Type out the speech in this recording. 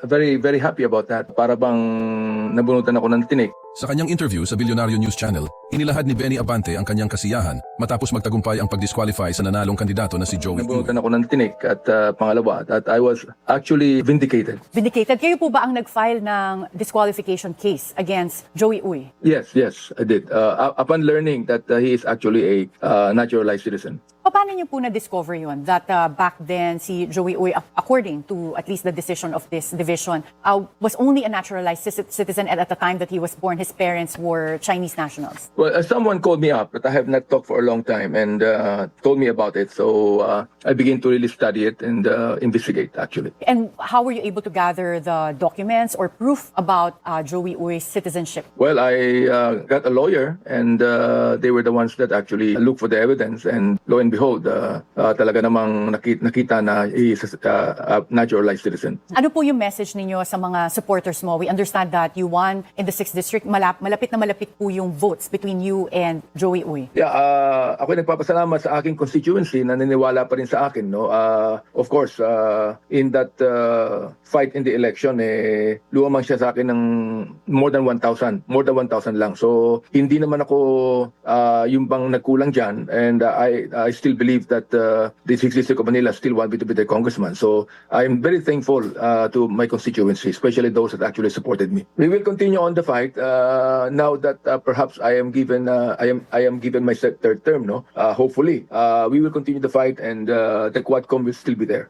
very, very happy about that. Para bang nabunutan ako ng tinik. Sa kanyang interview sa Bilyonaryo News Channel, inilahad ni Benny Abante ang kanyang kasiyahan matapos magtagumpay ang pag-disqualify sa nanalong kandidato na si Joey Uy. Nabunutan ako ng tinik at pangalawa, that I was actually vindicated. Vindicated. Kayo po ba ang nag-file ng disqualification case against Joey Uy? Yes, I did. Upon learning that he is actually a naturalized citizen. Paano niyo po na-discover yun? That back then, si Joey Uy, according to at least the decision of this division, was only a naturalized citizen and at the time that he was born, his parents were Chinese nationals? Well, someone called me up, but I have not talked for a long time and told me about it. So I began to really study it and investigate, actually. And how were you able to gather the documents or proof about Joey Uy's citizenship? Well, I got a lawyer and they were the ones that actually looked for the evidence, and lo and behold, talaga namang nakita na he is a naturalized citizen. Ano po yung message ninyo sa mga supporters mo? We understand that you won in the 6th District. Malapit na malapit po yung votes between you and Joey Uy. Yeah, ako nagpapasalamat sa aking constituency na naniniwala pa rin sa akin. No? Of course, in that fight in the election, lumamang siya sa akin ng more than 1,000 lang. So, hindi naman ako yung bang nagkulang dyan, and I still believe that the 6th District of Manila still want me to be their congressman. So I'm very thankful to my constituency, especially those that actually supported me. We will continue on the fight now that perhaps I am given my third term. No, hopefully we will continue the fight, and the Quadcom will still be there.